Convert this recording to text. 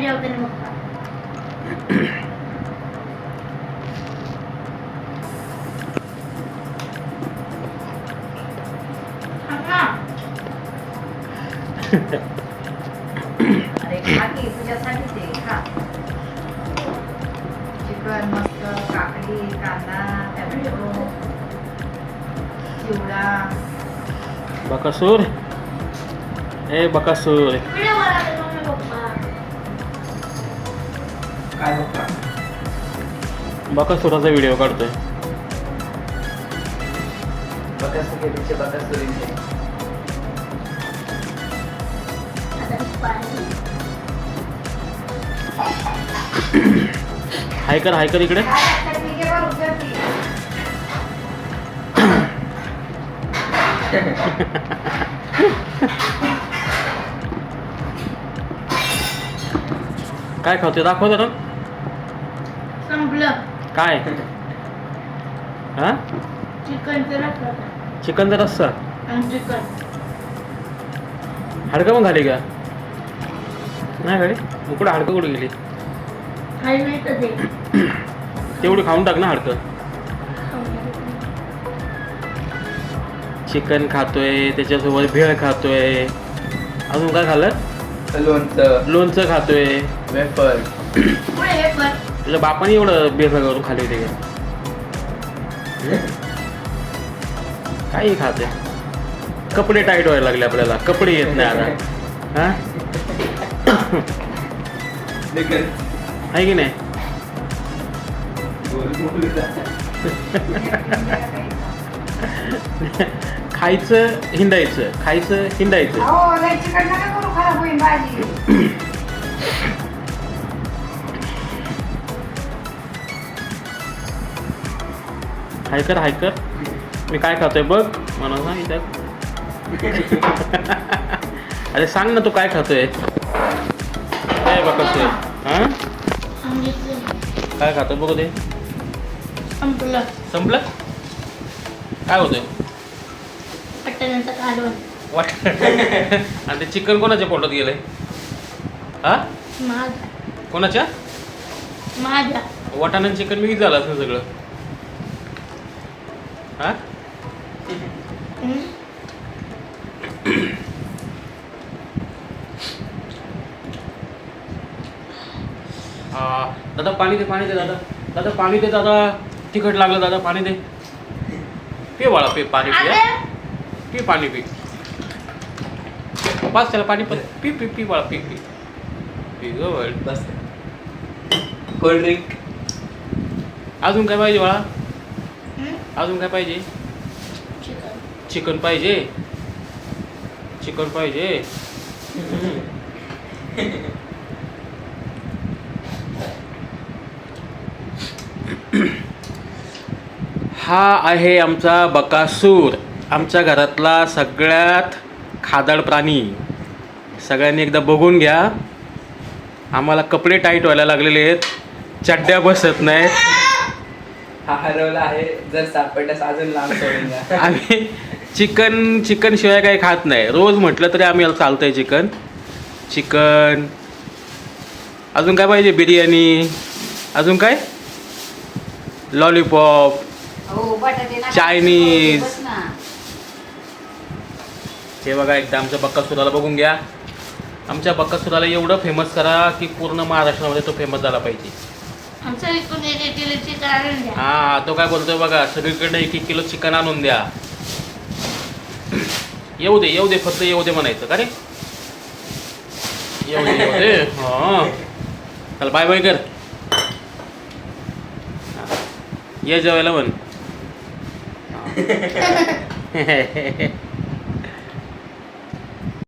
जेवताना बघा. अरे खा की तुझ्यासाठी ते खा. चिकन मस्त, काकडी, कांदा, टोमॅटो, चिवडा. बकासूर ए बकासूर. व्हिडिओ बनवते मम्मी पप्पा. काय बघा बकासुराचा व्हिडिओ काढतोय. बकासुरीचे बकासुरीचे आता मी पाणी. हाय कर इकडे. काय लागतं ठीक आहे बघ उचलती. काय खातोय दाखव जरा. संपलं काय हा चिकनचं रस्सा चिकनचा रस्सा. आणि चिकन. हाडकं पण घाली का नाही गाडी कुठं हाडकं कुठे गेली. खाली नाही तर ते तेवढी खाऊन टाक ना हाडकं. चिकन खातोय त्याच्यासोबत भेळ खातोय. अजून काय खाल्लं. लोणचं लोणचं खातोय. वेफर पुढे हे कर. तुझ्या बापाने एवढं बेसळ करून खाली होते का. काही खाते. कपडे टाईट व्हायला लागले आपल्याला. कपडे येत नाही आता. हा आहे की नाही. खायचं हिंडायचं. हो लय चिकन नका करू, खराब होईल भाजी. हाय कर मी काय खातोय बघ म्हणून सांग इथं. अरे सांग ना तू काय खातोय. काय बघतोय हा सांगितलं काय खातोय बघू दे. संपलं. संपलं काय होतंय. पट्ट्यानंतर कालवण. वाट आणि ते चिकन कोणाच्या पोटात गेलंय. हा माझ्या कोणाच्या माझ्या वाटाणा चिकन मिक्स झालं असं सगळं. हा दादा पाणी दे दादा पाणी दे दादा. तिखट लागलं दादा पाणी दे. पे बाळा पे पाणी पी पाणी पी. पाच त्याला पाणी पी बाळा पी गवळ. बस कोल्ड ड्रिंक अजून काय पाहिजे बाळा. अजून काय पाहिजे. चिकन चिकन पाहिजे. हा आहे आमचा बकासूर. आमच्या घरातला सगळ्यात खादाड प्राणी. सगळ्यांनी एकदा बघून घ्या. आम्हाला कपडे टाईट व्हायला लागलेले आहेत. चड्ड्या बसत नाहीत. हा हरवला आहे. जर सापडल्यास अजून लांब सोडून द्या. आम्ही चिकन शिवाय काही खात नाही. रोज म्हटलं तरी आम्ही चालतंय चिकन. अजून काय पाहिजे. बिर्याणी. अजून काय लॉलीपॉप हो बटाटे नका चायनीज. बस ना. हे बघा एकदा आमच्या बक्कासुराला बघून घ्या. आमच्या बक्कासुराला एवढं फेमस करा की पूर्ण महाराष्ट्रामध्ये तो फेमस झाला पाहिजे. आमच्या इकडून 1 किलो चिकन आणून द्या. हा तो काय बोलतोय बघा. सगळीकडे 1 किलो चिकन आणून द्या. येऊ दे फक्त येऊ दे म्हणायचं का रे. येऊ दे हां चल बाय कर. ये जेवायला म्हण.